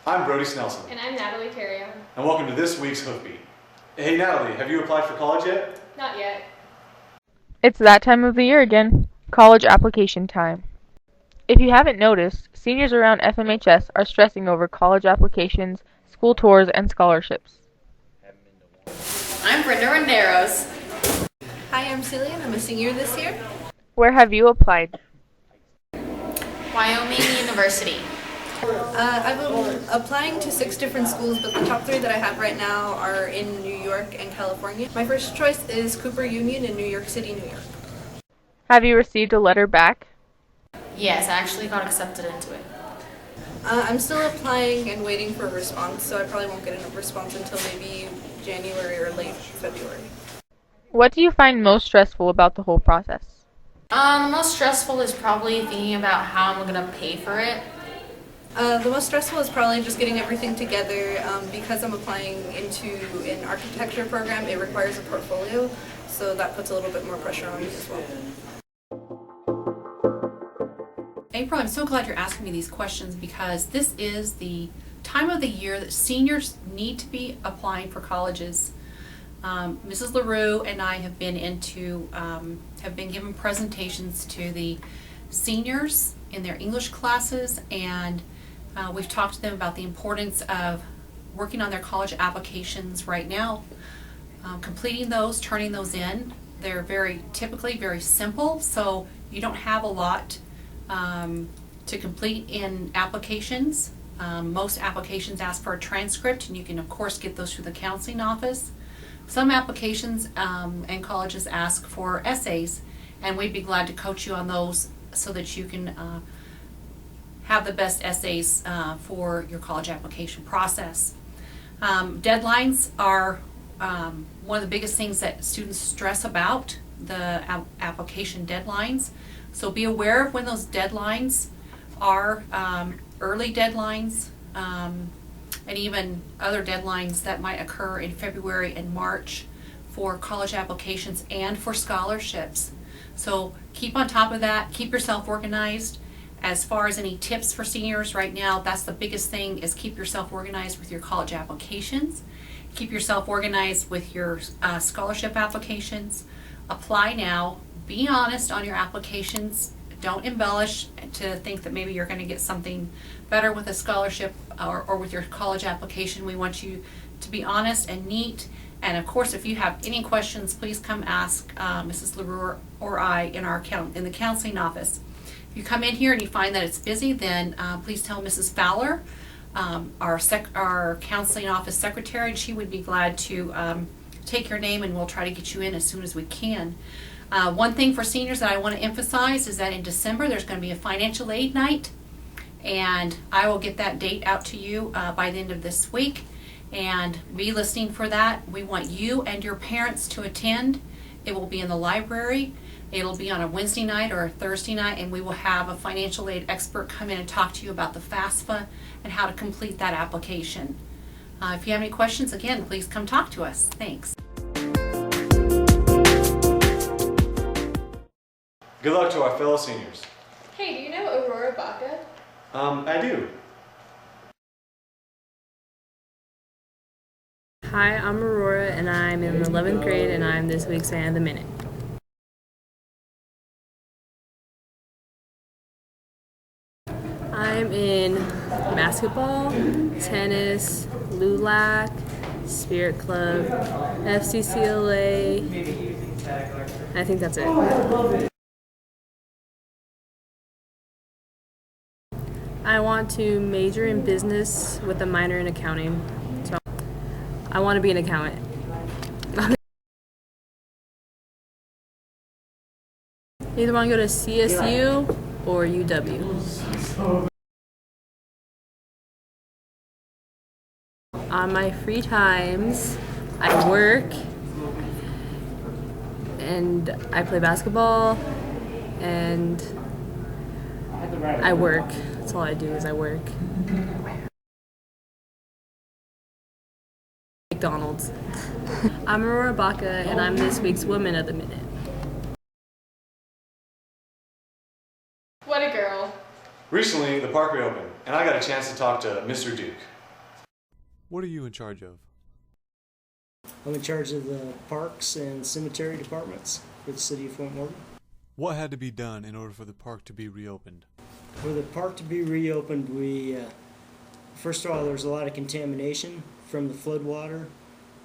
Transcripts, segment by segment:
I'm Brody Snelson. And I'm Natalie Terrio. And welcome to this week's Hoofbeat. Hey Natalie, have you applied for college yet? Not yet. It's that time of the year again, college application time. If you haven't noticed, seniors around FMHS are stressing over college applications, school tours, and scholarships. I'm Brenda Renderos. Hi, I'm Cillian. I'm a senior this year. Where have you applied? Wyoming University. I've been applying to 6 different schools, but the top 3 that I have right now are in New York and California. My first choice is Cooper Union in New York City, New York. Have you received a letter back? Yes, I actually got accepted into it. I'm still applying and waiting for a response, so I probably won't get a response until maybe January or late February. What do you find most stressful about the whole process? The most stressful is probably thinking about how I'm going to pay for it. The most stressful is probably just getting everything together. Because I'm applying into an architecture program, it requires a portfolio, so that puts a little bit more pressure on me as well. April, I'm so glad you're asking me these questions because this is the time of the year that seniors need to be applying for colleges. Mrs. LaRue and I have been giving presentations to the seniors in their English classes, and we've talked to them about the importance of working on their college applications right now, completing those, turning those in. They're typically very simple, so you don't have a lot to complete in applications. Most applications ask for a transcript, and you can of course get those through the counseling office. Some applications and colleges ask for essays, and we'd be glad to coach you on those so that you can have the best essays for your college application process. Deadlines are one of the biggest things that students stress about, the application deadlines. So be aware of when those deadlines are, early deadlines, and even other deadlines that might occur in February and March for college applications and for scholarships. So keep on top of that, keep yourself organized. As far as any tips for seniors right now, that's the biggest thing, is keep yourself organized with your college applications. Keep yourself organized with your scholarship applications. Apply now. Be honest on your applications. Don't embellish to think that maybe you're going to get something better with a scholarship or with your college application. We want you to be honest and neat. And of course, if you have any questions, please come ask Mrs. LaRue or I in the counseling office. If you come in here and you find that it's busy, then please tell Mrs. Fowler, our counseling office secretary, and she would be glad to take your name, and we'll try to get you in as soon as we can. One thing for seniors that I want to emphasize is that in December there's going to be a financial aid night, and I will get that date out to you by the end of this week, and be listening for that. We want you and your parents to attend. It will be in the library. It'll be on a Wednesday night or a Thursday night, and we will have a financial aid expert come in and talk to you about the FAFSA and how to complete that application. If you have any questions, again, please come talk to us. Thanks. Good luck to our fellow seniors. Hey, do you know Aurora Baca? I do. Hi, I'm Aurora, and I'm in the 11th grade, and I'm this week's fan of the minute. I'm in basketball, tennis, LULAC, Spirit Club, FCCLA. I think that's it. I want to major in business with a minor in accounting. So I want to be an accountant. Either want to go to CSU or UW. On my free times, I work and I play basketball and I work. That's all I do is I work. McDonald's. I'm Aurora Baca, and I'm this week's Woman of the Minute. What a girl. Recently, the park reopened, and I got a chance to talk to Mr. Duke. What are you in charge of? I'm in charge of the parks and cemetery departments for the city of Fort Morgan. What had to be done in order for the park to be reopened? For the park to be reopened, first of all, there's a lot of contamination from the flood water,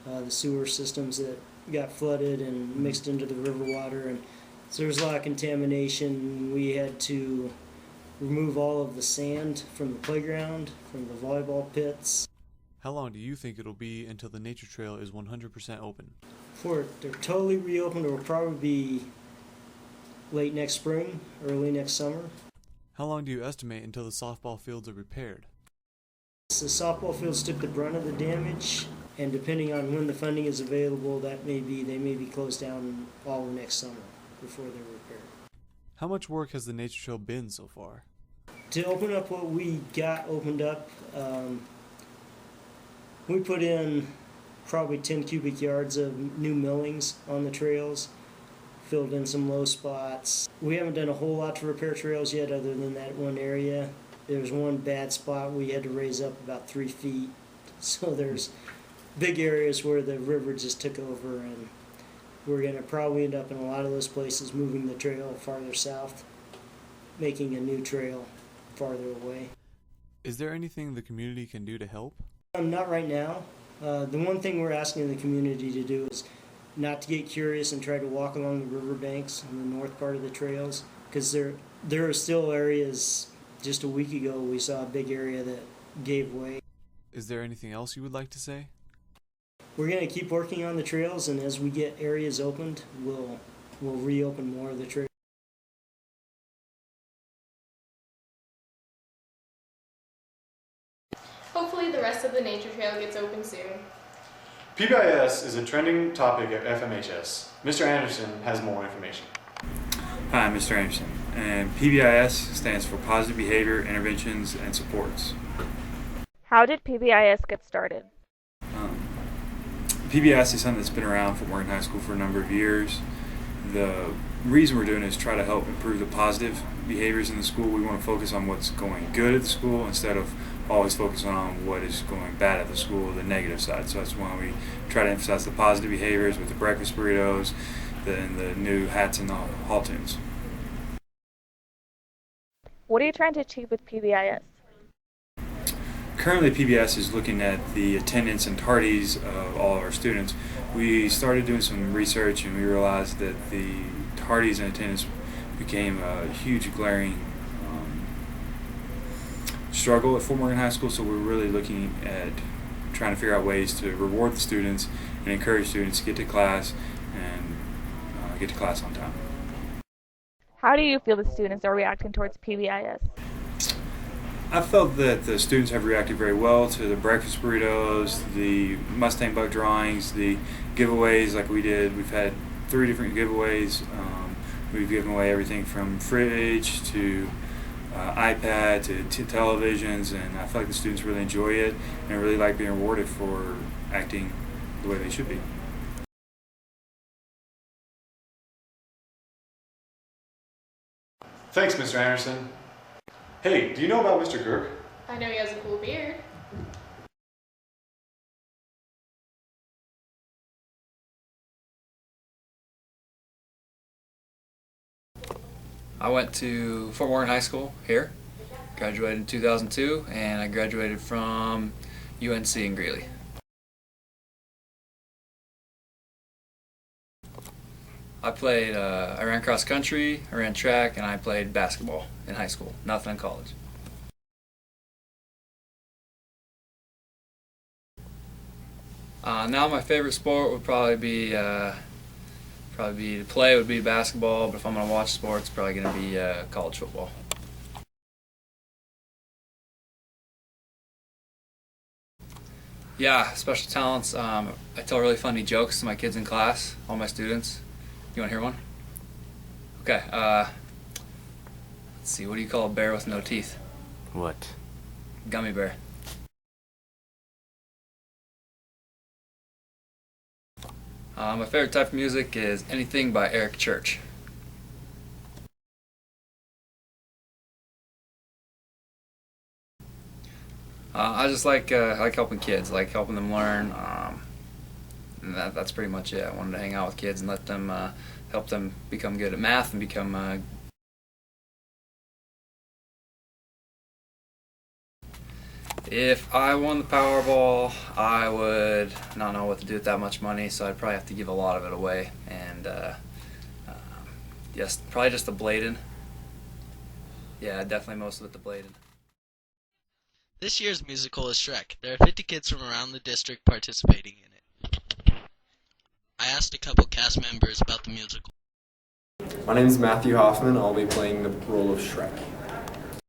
the sewer systems that got flooded and mixed into the river water, and so there was a lot of contamination. We had to remove all of the sand from the playground, from the volleyball pits. How long do you think it'll be until the nature trail is 100% open? Before they're totally reopened, it will probably be late next spring, early next summer. How long do you estimate until the softball fields are repaired? The softball fields took the brunt of the damage, and depending on when the funding is available, they may be closed down all of next summer before they're repaired. How much work has the nature trail been so far? To open up what we got opened up, we put in probably 10 cubic yards of new millings on the trails, filled in some low spots. We haven't done a whole lot to repair trails yet other than that one area. There was one bad spot we had to raise up about 3 feet. So there's big areas where the river just took over, and we're going to probably end up in a lot of those places moving the trail farther south, making a new trail farther away. Is there anything the community can do to help? Not right now. The one thing we're asking the community to do is not to get curious and try to walk along the riverbanks on the north part of the trails, because there are still areas. Just a week ago we saw a big area that gave way. Is there anything else you would like to say? We're going to keep working on the trails, and as we get areas opened, we'll reopen more of the trails. Hopefully the rest of the nature trail gets open soon. PBIS is a trending topic at FMHS. Mr. Anderson has more information. Hi, I'm Mr. Anderson, and PBIS stands for Positive Behavior Interventions and Supports. How did PBIS get started? PBIS is something that's been around for Morgan High School for a number of years. The reason we're doing it is try to help improve the positive behaviors in the school. We want to focus on what's going good at the school instead of always focusing on what is going bad at the school, the negative side. So that's why we try to emphasize the positive behaviors with the breakfast burritos, and the new hats and the hall tunes. What are you trying to achieve with PBIS? Currently, PBS is looking at the attendance and tardies of all of our students. We started doing some research and we realized that the tardies and attendance became a huge glaring struggle at Fort Morgan High School, so we're really looking at trying to figure out ways to reward the students and encourage students to get to class and get to class on time. How do you feel the students are reacting towards PBIS? I felt that the students have reacted very well to the breakfast burritos, the Mustang bug drawings, the giveaways like we did. We've had 3 different giveaways. We've given away everything from fridge to iPad to televisions, and I feel like the students really enjoy it and really like being rewarded for acting the way they should be. Thanks, Mr. Anderson. Hey, do you know about Mr. Girk? I know he has a cool beard. I went to Fort Warren High School here, graduated in 2002, and I graduated from UNC in Greeley. I ran cross country, I ran track, and I played basketball in high school, nothing in college. Now my favorite sport would probably be to play would be basketball, but if I'm going to watch sports, it's probably going to be college football. Yeah, special talents. I tell really funny jokes to my kids in class, all my students. You want to hear one? Okay. Let's see. What do you call a bear with no teeth? What? Gummy bear. My favorite type of music is anything by Eric Church. I just like helping kids, like helping them learn. And that's pretty much it. I wanted to hang out with kids and let them help them become good at math and become. If I won the Powerball, I would not know what to do with that much money, so I'd probably have to give a lot of it away. And yes, probably just the Bladen. Yeah, definitely most of it the Bladen. This year's musical is Shrek. There are 50 kids from around the district participating in it. I asked a couple cast members about the musical. My name is Matthew Hoffman. I'll be playing the role of Shrek.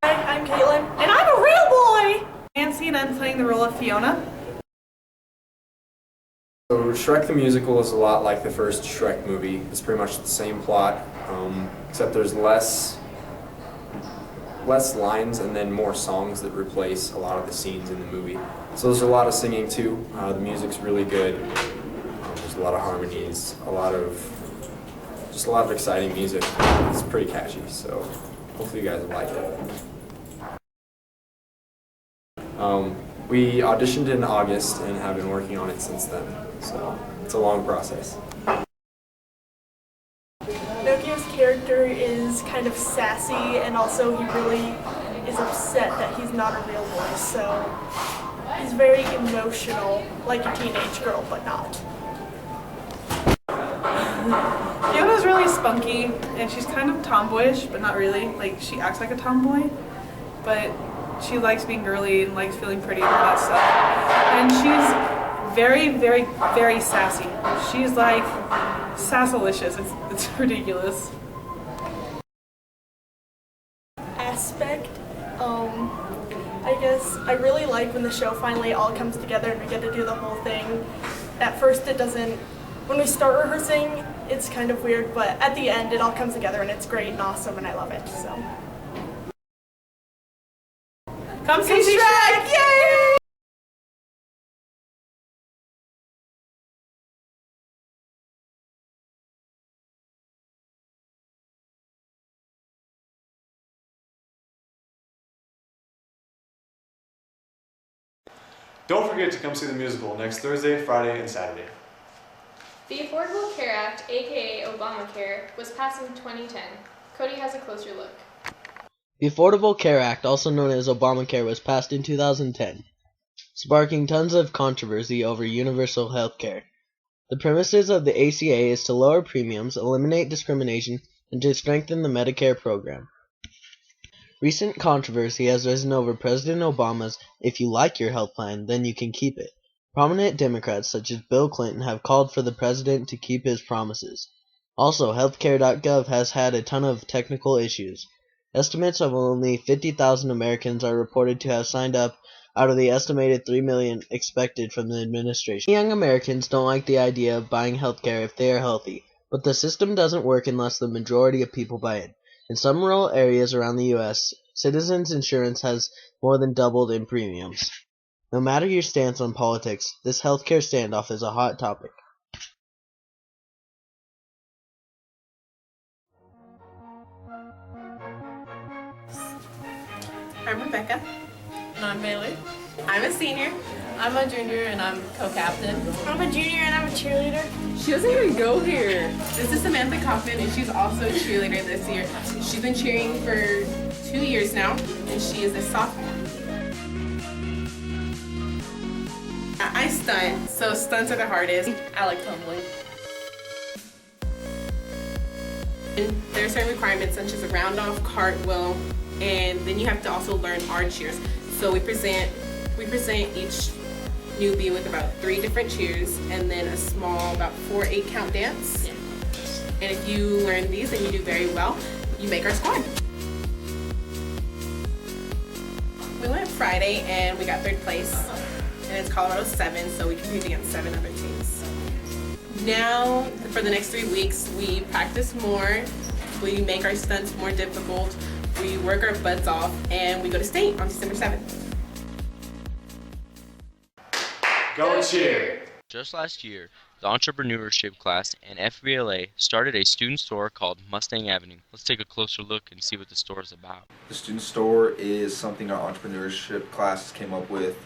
Hi, I'm Caitlin, and I'm a real boy! Nancy, and I'm playing the role of Fiona. So Shrek the musical is a lot like the first Shrek movie. It's pretty much the same plot, except there's less lines and then more songs that replace a lot of the scenes in the movie. So there's a lot of singing too. The music's really good. There's a lot of harmonies, a lot of exciting music. It's pretty catchy, so hopefully you guys will like it. We auditioned in August and have been working on it since then, so it's a long process. Pinocchio's character is kind of sassy, and also he really is upset that he's not a real boy, so he's very emotional, like a teenage girl, but not. Fiona's really spunky, and she's kind of tomboyish, but not really. Like, she acts like a tomboy, but she likes being girly and likes feeling pretty and all that stuff. And she's very, very, very sassy. She's like sassalicious. It's ridiculous. Aspect, I guess I really like when the show finally all comes together and we get to do the whole thing. At first it doesn't, when we start rehearsing, it's kind of weird, but at the end it all comes together and it's great and awesome and I love it, so. Come see Shrek! Yay! Don't forget to come see the musical next Thursday, Friday, and Saturday. The Affordable Care Act, aka Obamacare, was passed in 2010. Cody has a closer look. The Affordable Care Act, also known as Obamacare, was passed in 2010, sparking tons of controversy over universal health care. The premises of the ACA is to lower premiums, eliminate discrimination, and to strengthen the Medicare program. Recent controversy has risen over President Obama's "if you like your health plan, then you can keep it." Prominent Democrats such as Bill Clinton have called for the president to keep his promises. Also, healthcare.gov has had a ton of technical issues. Estimates of only 50,000 Americans are reported to have signed up out of the estimated 3 million expected from the administration. Young Americans don't like the idea of buying healthcare if they are healthy, but the system doesn't work unless the majority of people buy it. In some rural areas around the U.S., Citizens Insurance has more than doubled in premiums. No matter your stance on politics, this healthcare standoff is a hot topic. I'm Rebecca. And I'm Bailey. I'm a senior. I'm a junior and I'm co-captain. I'm a junior and I'm a cheerleader. She doesn't even go here. This is Samantha Kaufman, and she's also a cheerleader this year. She's been cheering for 2 years now, and she is a sophomore. I stunt, so stunts are the hardest. I like tumbling. And there are certain requirements such as a round-off, cartwheel, and then you have to also learn our cheers. So we present each newbie with about 3 different cheers and then a small about 4-8 count dance. Yeah. And if you learn these and you do very well, you make our squad. We went Friday and we got 3rd place, and it's Colorado 7, so we compete against 7 other teams. Now, for the next 3 weeks, we practice more, we make our stunts more difficult, we work our butts off, and we go to state on December 7th. Go cheer! Just last year, the entrepreneurship class and FBLA started a student store called Mustang Avenue. Let's take a closer look and see what the store is about. The student store is something our entrepreneurship class came up with.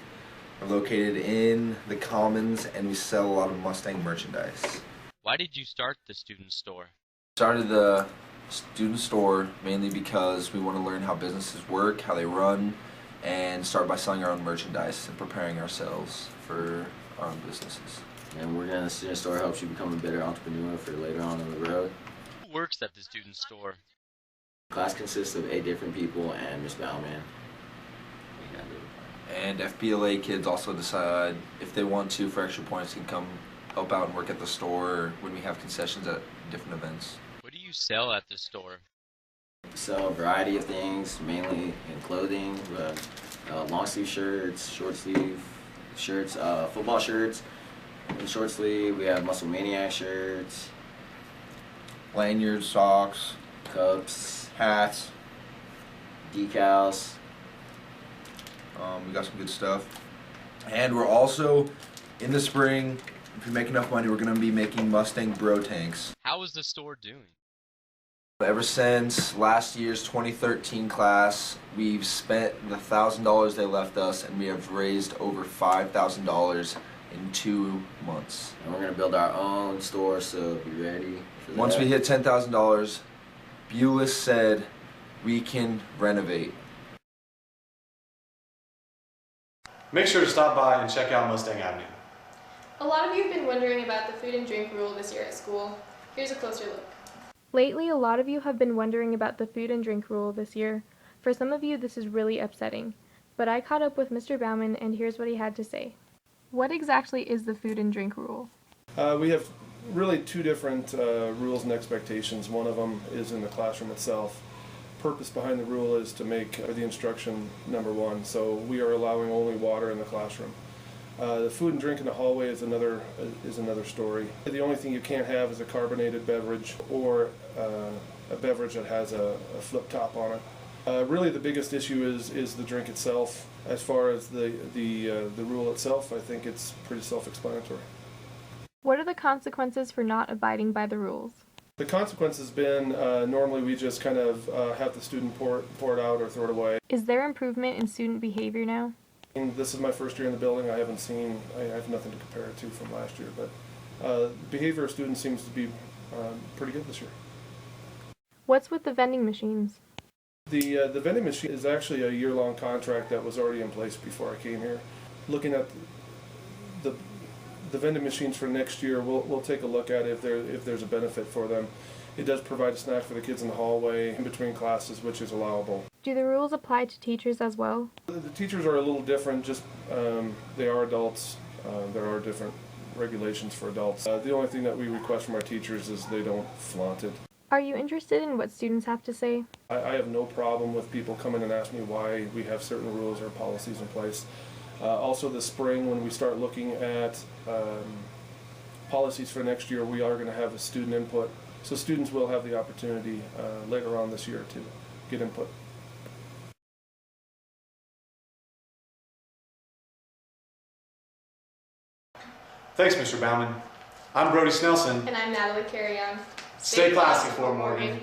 We're located in the Commons and we sell a lot of Mustang merchandise. Why did you start the student store? Started the student store mainly because we want to learn how businesses work, how they run, and start by selling our own merchandise and preparing ourselves for our own businesses. And we're gonna the student store helps you become a better entrepreneur for later on in the road. Who works at the student store? Class consists of 8 different people and Miss Bauman. And FBLA kids also decide if they want to, for extra points, can come help out and work at the store or when we have concessions at different events. What do you sell at the store? We sell a variety of things, mainly in clothing, long sleeve shirts, short sleeve shirts, football shirts. In short sleeve, we have Muscle Maniac shirts, lanyards, socks, cups, hats, decals. We got some good stuff. And we're also, in the spring, if we make enough money, we're going to be making Mustang Bro tanks. How is the store doing? Ever since last year's 2013 class, we've spent the $1,000 they left us, and we have raised over $5,000 in 2 months. And we're going to build our own store, so be ready for that. Once we hit $10,000, Beulah said we can renovate. Make sure to stop by and check out Mustang Avenue. A lot of you have been wondering about the food and drink rule this year at school. Here's a closer look. Lately, a lot of you have been wondering about the food and drink rule this year. For some of you, this is really upsetting. But I caught up with Mr. Bauman, and here's what he had to say. What exactly is the food and drink rule? We have really 2 different rules and expectations. One of them is in the classroom itself. Purpose behind the rule is to make the instruction number 1. So we are allowing only water in the classroom. The food and drink in the hallway is another story. The only thing you can't have is a carbonated beverage or a beverage that has a flip top on it. Really, the biggest issue is the drink itself. As far as the rule itself, I think it's pretty self-explanatory. What are the consequences for not abiding by the rules? The consequence has been normally we just kind of have the student pour it out or throw it away. Is there improvement in student behavior now? And this is my first year in the building. I have nothing to compare it to from last year, but behavior of students seems to be pretty good this year. What's with the vending machines? The vending machine is actually a year-long contract that was already in place before I came here. Looking at the vending machines for next year, we'll take a look at if there's a benefit for them. It does provide a snack for the kids in the hallway in between classes, which is allowable. Do the rules apply to teachers as well? The teachers are a little different, just they are adults. There are different regulations for adults. The only thing that we request from our teachers is they don't flaunt it. Are you interested in what students have to say? I have no problem with people coming and asking me why we have certain rules or policies in place. Also this spring, when we start looking at policies for next year, we are going to have a student input. So students will have the opportunity later on this year to get input. Thanks, Mr. Bauman. I'm Brody Snelson. And I'm Natalie Carrion. Stay classy, Fort Morgan.